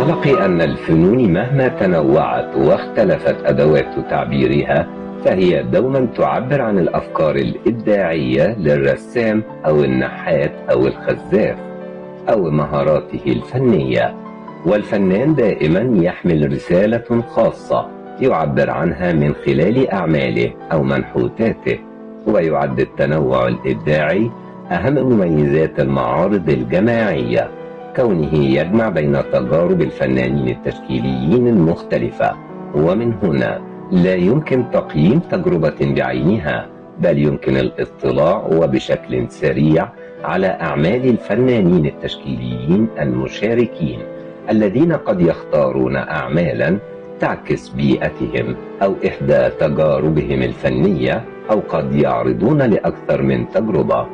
منطلق أن الفنون مهما تنوعت واختلفت أدوات تعبيرها، فهي دوما تعبر عن الأفكار الإبداعية للرسام أو النحات أو الخزاف أو مهاراته الفنية. والفنان دائما يحمل رسالة خاصة يعبر عنها من خلال أعماله أو منحوتاته. ويعد التنوع الإبداعي أهم مميزات المعارض الجماعية، كونه يجمع بين تجارب الفنانين التشكيليين المختلفة. ومن هنا لا يمكن تقييم تجربة بعينها، بل يمكن الاطلاع وبشكل سريع على أعمال الفنانين التشكيليين المشاركين، الذين قد يختارون أعمالا تعكس بيئتهم أو إحدى تجاربهم الفنية، أو قد يعرضون لأكثر من تجربة.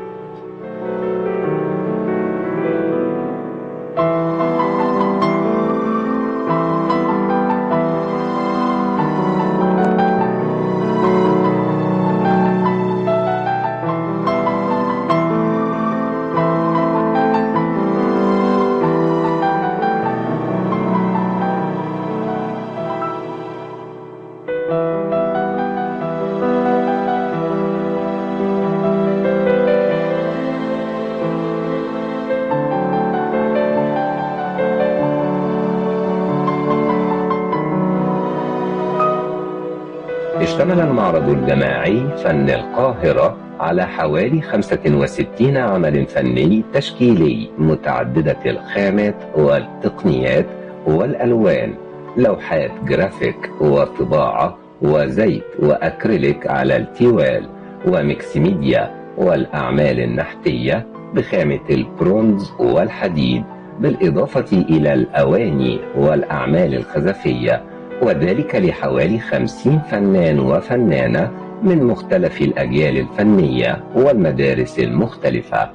اشتمل المعرض الجماعي فن القاهرة على حوالي 65 عمل فني تشكيلي متعددة الخامات والتقنيات والألوان، لوحات جرافيك وطباعة وزيت وأكريليك على التيوال وميكس ميديا، والأعمال النحتية بخامة البرونز والحديد، بالإضافة إلى الأواني والأعمال الخزفية، وذلك لحوالي 50 فنان وفنانة من مختلف الأجيال الفنية والمدارس المختلفة.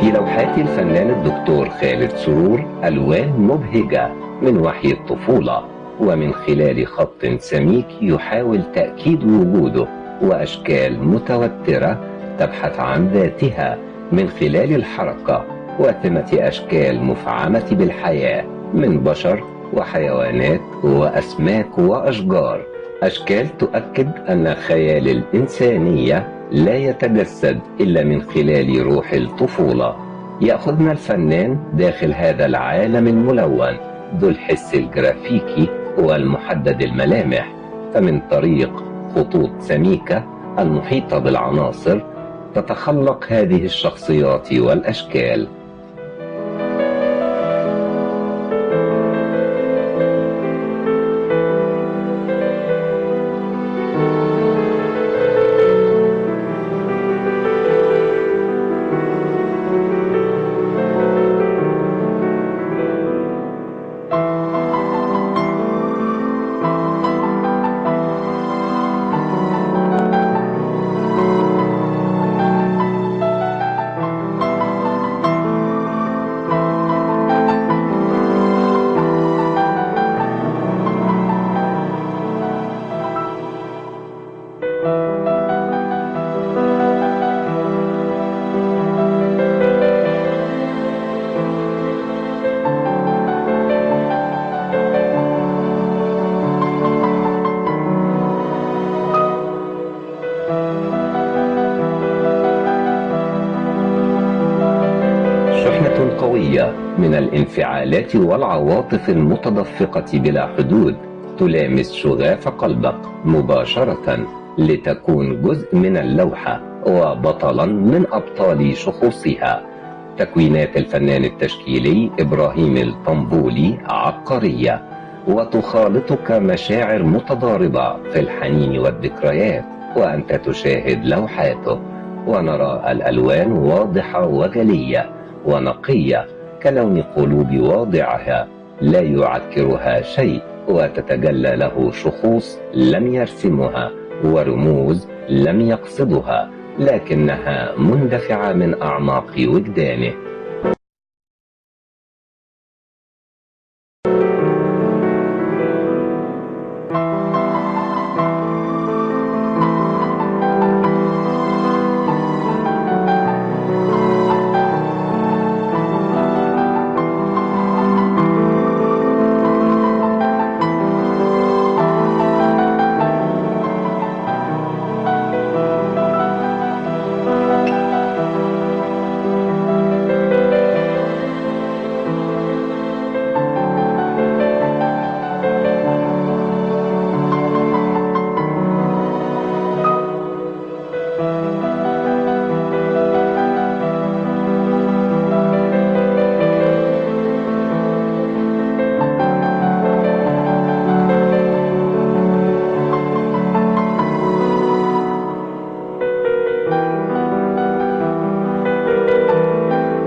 في لوحات الفنان الدكتور خالد سرور ألوان مبهجة من وحي الطفولة، ومن خلال خط سميك يحاول تأكيد وجوده، وأشكال متوترة تبحث عن ذاتها من خلال الحركة، وثمة أشكال مفعمة بالحياة من بشر وحيوانات وأسماك وأشجار، أشكال تؤكد أن خيال الإنسانية لا يتجسد إلا من خلال روح الطفولة. يأخذنا الفنان داخل هذا العالم الملون ذو الحس الجرافيكي والمحدد الملامح، فمن طريق خطوط سميكة المحيطة بالعناصر تتخلق هذه الشخصيات والأشكال. قوية من الانفعالات والعواطف المتدفقة بلا حدود تلامس شغاف قلبك مباشرة لتكون جزء من اللوحة وبطلا من أبطال شخوصها. تكوينات الفنان التشكيلي إبراهيم الطنبولي عبقرية، وتخالطك مشاعر متضاربة في الحنين والذكريات وأنت تشاهد لوحاته، ونرى الألوان واضحة وجلية ونقية كلون قلوب واضعها لا يعكرها شيء، وتتجلى له شخوص لم يرسمها ورموز لم يقصدها، لكنها مندفعة من أعماق وجدانه.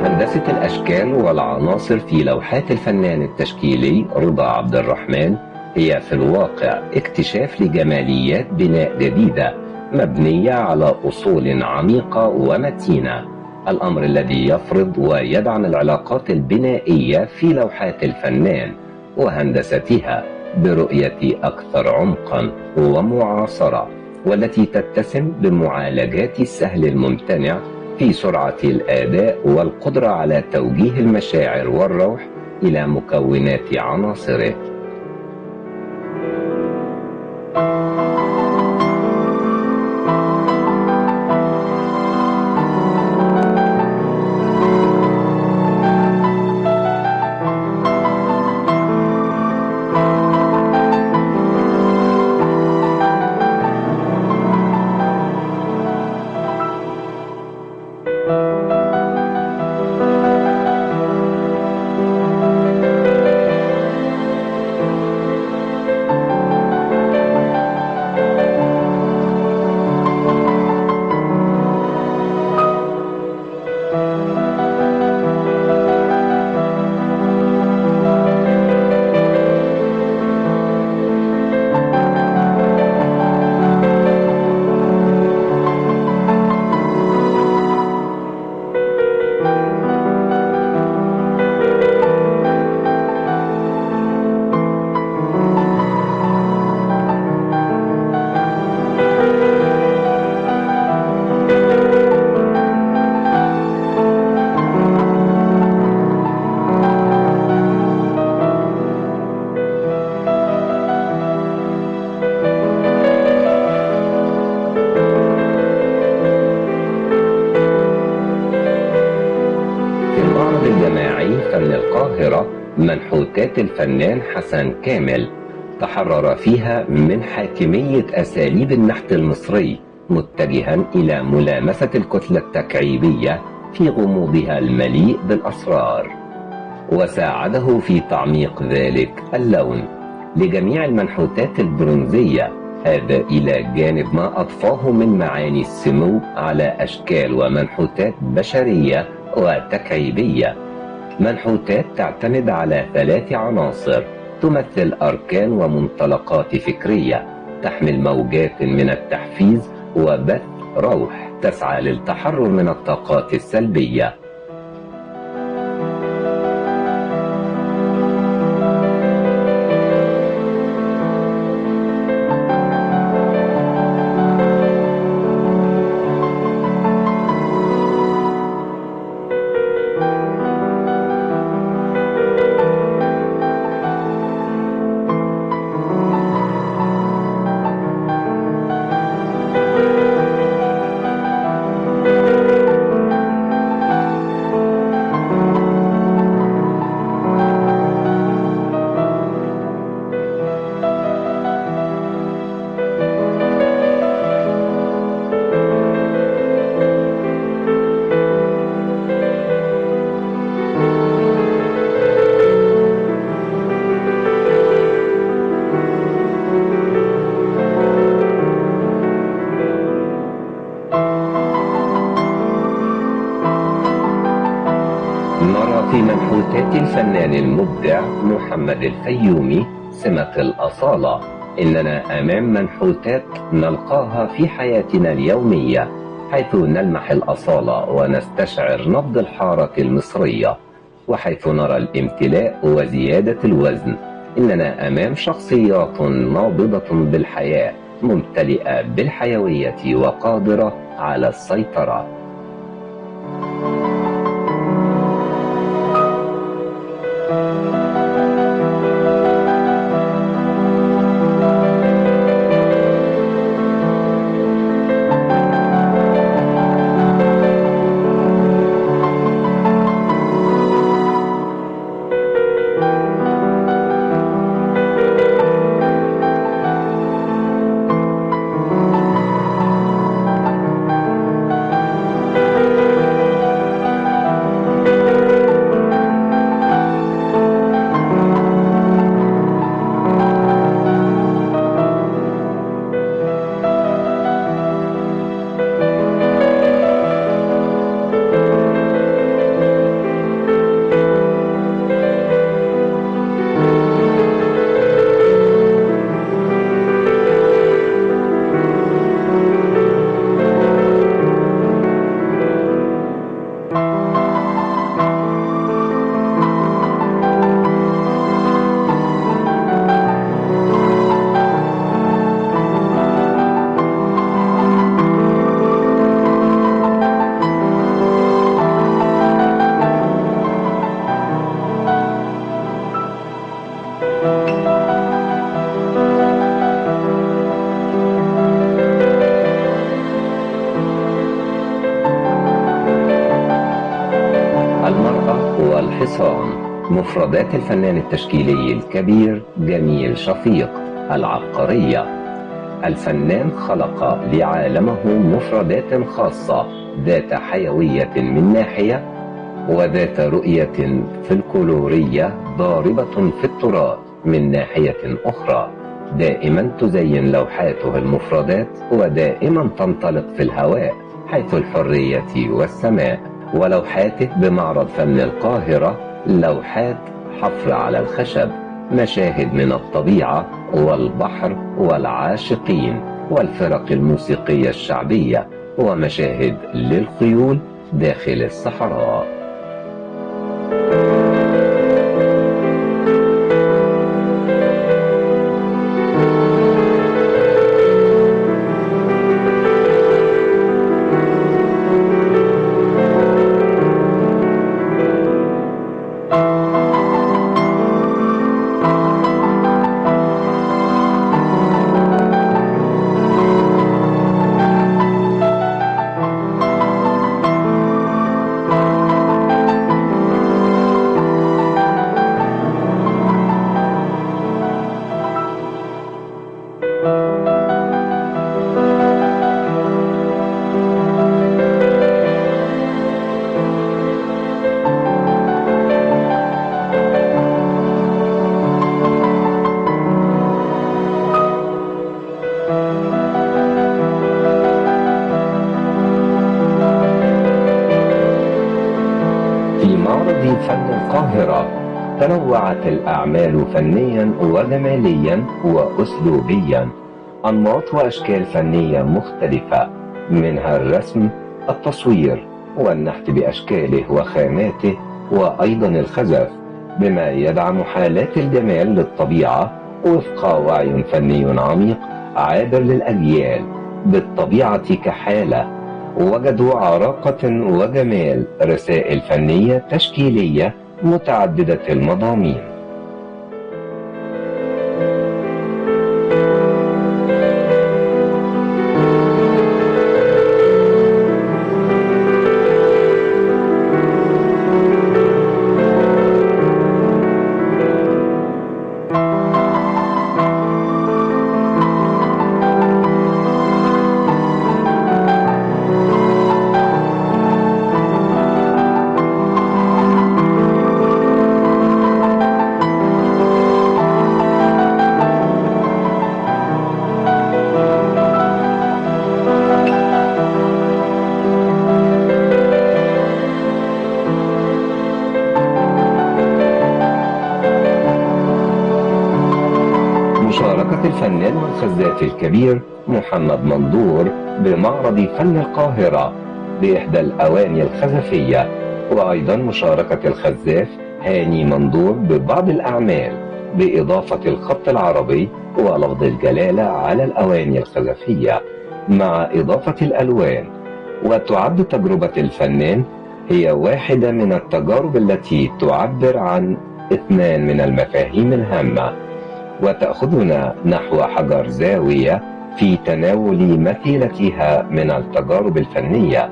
هندسة الأشكال والعناصر في لوحات الفنان التشكيلي رضا عبد الرحمن هي في الواقع اكتشاف لجماليات بناء جديدة مبنية على أصول عميقة ومتينة، الأمر الذي يفرض ويدعم العلاقات البنائية في لوحات الفنان وهندستها برؤية أكثر عمقا ومعاصرة، والتي تتسم بمعالجات السهل الممتنع في سرعة الأداء والقدرة على توجيه المشاعر والروح إلى مكونات عناصره. الجماعي فن القاهرة منحوتات الفنان حسن كامل تحرر فيها من حاكمية أساليب النحت المصري، متجها إلى ملامسة الكتلة التكعيبية في غموضها المليء بالأسرار، وساعده في تعميق ذلك اللون لجميع المنحوتات البرونزية، هذا إلى جانب ما أضفاه من معاني السمو على أشكال ومنحوتات بشرية وتكعيبية، منحوتات تعتمد على 3 عناصر تمثل أركان ومنطلقات فكرية تحمل موجات من التحفيز وبث روح تسعى للتحرر من الطاقات السلبية. يعطي الفنان المبدع محمد الفيومي سمة الأصالة. إننا أمام منحوتات نلقاها في حياتنا اليومية، حيث نلمح الأصالة ونستشعر نبض الحارة المصرية، وحيث نرى الامتلاء وزيادة الوزن. إننا أمام شخصيات نابضة بالحياة، ممتلئة بالحيوية وقادرة على السيطرة. المرأة والحصان، مفردات الفنان التشكيلي الكبير جميل شفيق. العبقرية، الفنان خلق لعالمه مفردات خاصة ذات حيوية من ناحية، وذات رؤية فلكلورية ضاربة في التراث من ناحية أخرى. دائما تزين لوحاته المفردات، ودائما تنطلق في الهواء حيث الحرية والسماء. ولوحاته بمعرض فن القاهرة لوحات حفر على الخشب، مشاهد من الطبيعة والبحر والعاشقين والفرق الموسيقية الشعبية، ومشاهد للخيول داخل الصحراء. فن القاهرة تنوعت الأعمال فنيا وجماليا وأسلوبيا، أنماط وأشكال فنية مختلفة، منها الرسم، التصوير، والنحت بأشكاله وخاماته، وأيضا الخزف، بما يدعم حالات الجمال للطبيعة وفق وعي فني عميق عابر للأجيال بالطبيعة كحالة. وجدوا عراقة وجمال رسائل فنية تشكيلية متعددة المضامين. مشاركة الفنان والخزاف الكبير محمد مندور بمعرض فن القاهرة بإحدى الأواني الخزفية، وأيضا مشاركة الخزاف هاني مندور ببعض الأعمال بإضافة الخط العربي ولفظ الجلالة على الأواني الخزفية مع إضافة الألوان. وتعد تجربة الفنان هي واحدة من التجارب التي تعبر عن اثنان من المفاهيم الهامة، وتأخذنا نحو حجر زاوية في تناول مثيلتها من التجارب الفنية،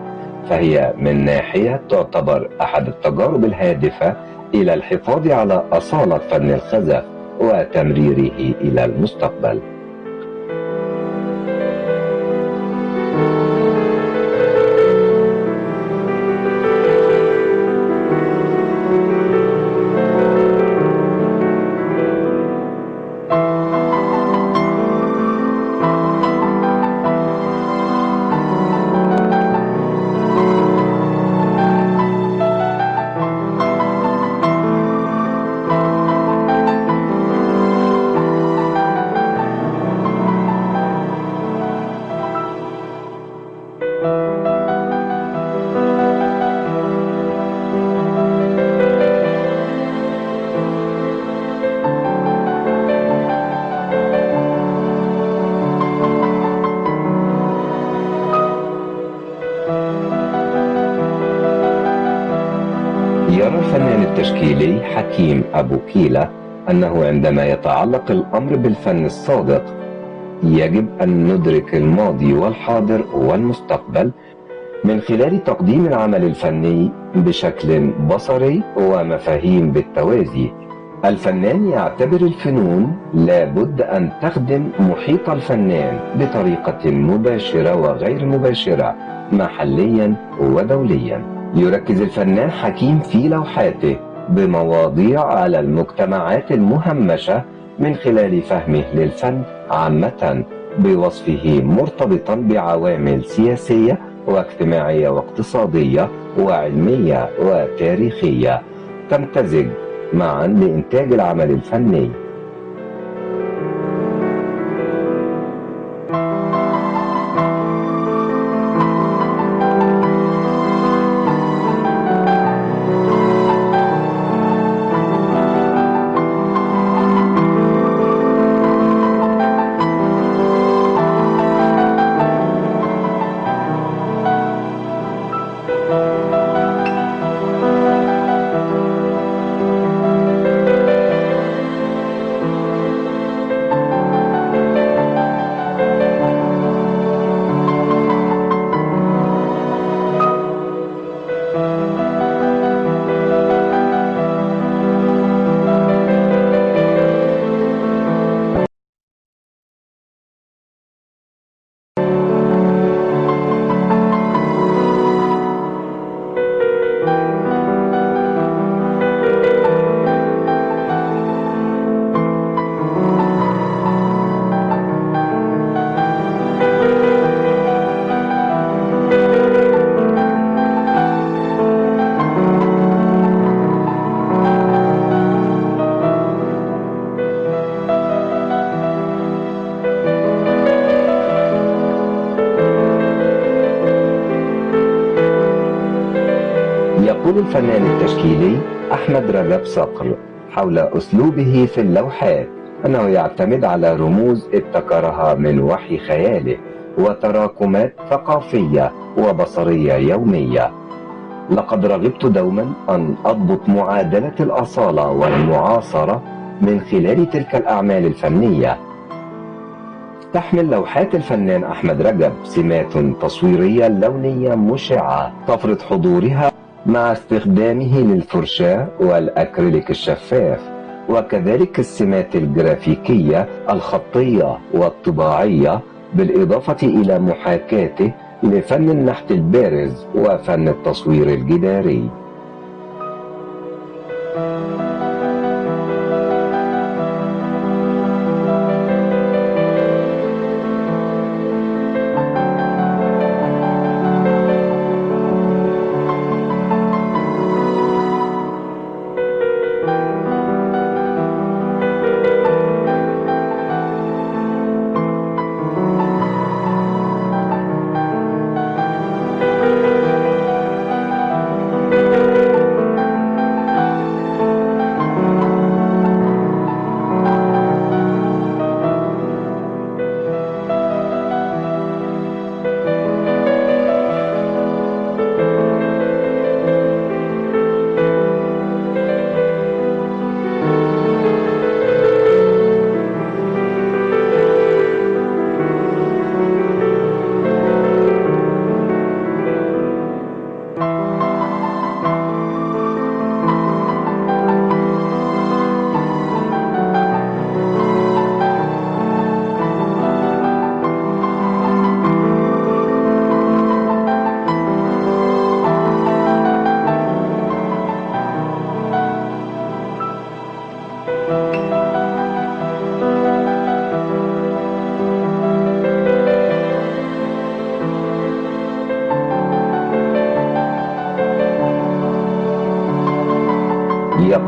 فهي من ناحية تعتبر أحد التجارب الهادفة إلى الحفاظ على أصالة فن الخزف وتمريره إلى المستقبل. يرى الفنان التشكيلي حكيم أبو كيلة أنه عندما يتعلق الأمر بالفن الصادق يجب أن ندرك الماضي والحاضر والمستقبل من خلال تقديم العمل الفني بشكل بصري ومفاهيم بالتوازي. الفنان يعتبر الفنون لابد أن تخدم محيط الفنان بطريقة مباشرة وغير مباشرة محليا ودوليا. يركز الفنان حكيم في لوحاته بمواضيع على المجتمعات المهمشة من خلال فهمه للفن عامة، بوصفه مرتبطا بعوامل سياسية واجتماعية واقتصادية وعلمية وتاريخية تمتزج معا لإنتاج العمل الفني. يقول الفنان التشكيلي أحمد رجب صقر حول أسلوبه في اللوحات أنه يعتمد على رموز ابتكرها من وحي خياله وتراكمات ثقافية وبصرية يومية. لقد رغبت دوما أن أضبط معادلة الأصالة والمعاصرة من خلال تلك الأعمال الفنية. تحمل لوحات الفنان أحمد رجب سمات تصويرية لونية مشعة تفرض حضورها مع استخدامه للفرشاة والأكريليك الشفاف، وكذلك السمات الجرافيكية الخطية والطباعية، بالإضافة إلى محاكاته لفن النحت البارز وفن التصوير الجداري.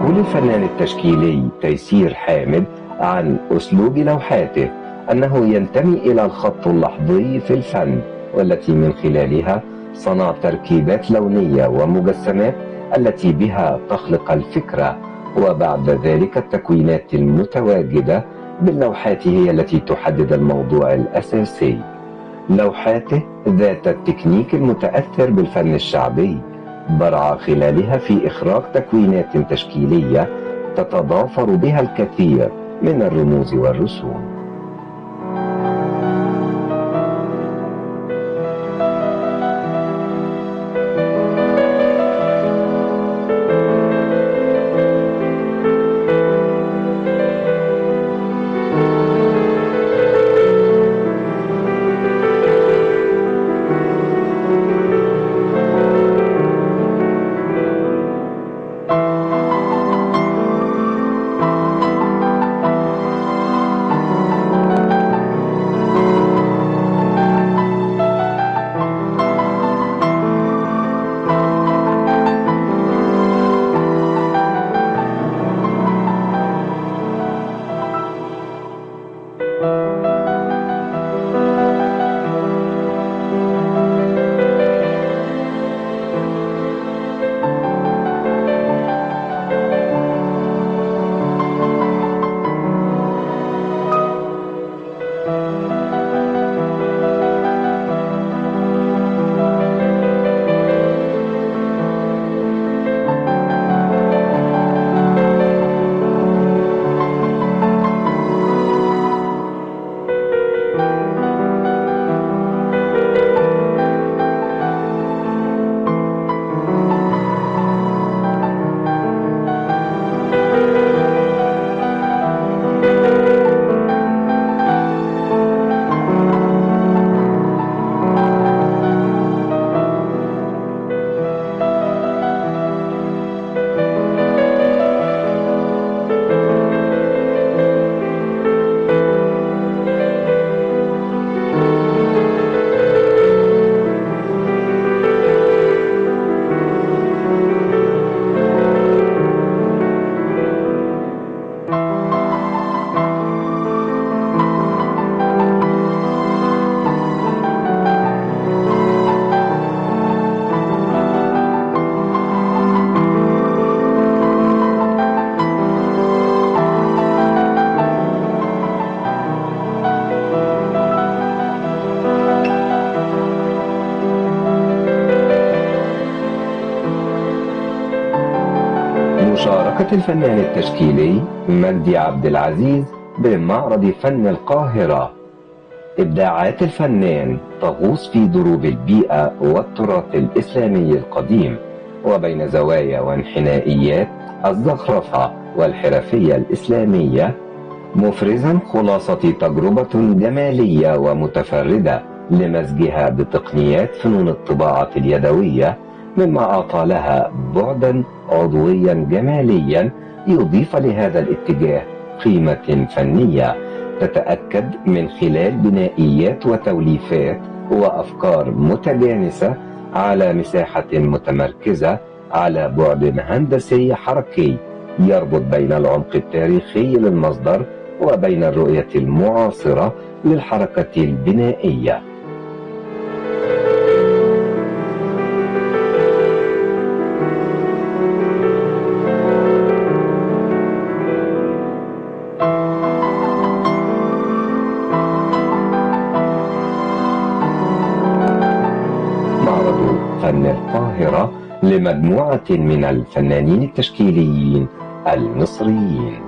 يقول الفنان التشكيلي تيسير حامد عن أسلوب لوحاته أنه ينتمي إلى الخط اللحظي في الفن، والتي من خلالها صنع تركيبات لونية ومجسمات التي بها تخلق الفكرة، وبعد ذلك التكوينات المتواجدة باللوحات هي التي تحدد الموضوع الأساسي. لوحاته ذات التكنيك المتأثر بالفن الشعبي برع خلالها في إخراج تكوينات تشكيلية تتضافر بها الكثير من الرموز والرسوم. مشاركة الفنان التشكيلي مجدي عبد العزيز بمعرض فن القاهرة. إبداعات الفنان تغوص في دروب البيئة والتراث الإسلامي القديم، وبين زوايا وانحنائيات الزخرفة والحرفية الإسلامية، مفرزا خلاصة تجربة جمالية ومتفردة لمزجها بتقنيات فنون الطباعة اليدوية، مما أعطى لها بعدا عضويا جماليا يضيف لهذا الاتجاه قيمة فنية تتأكد من خلال بنائيات وتوليفات وأفكار متجانسة على مساحة متمركزة على بعد هندسي حركي يربط بين العمق التاريخي للمصدر وبين الرؤية المعاصرة للحركة البنائية. معرض فن القاهرة لمجموعة من الفنانين التشكيليين المصريين.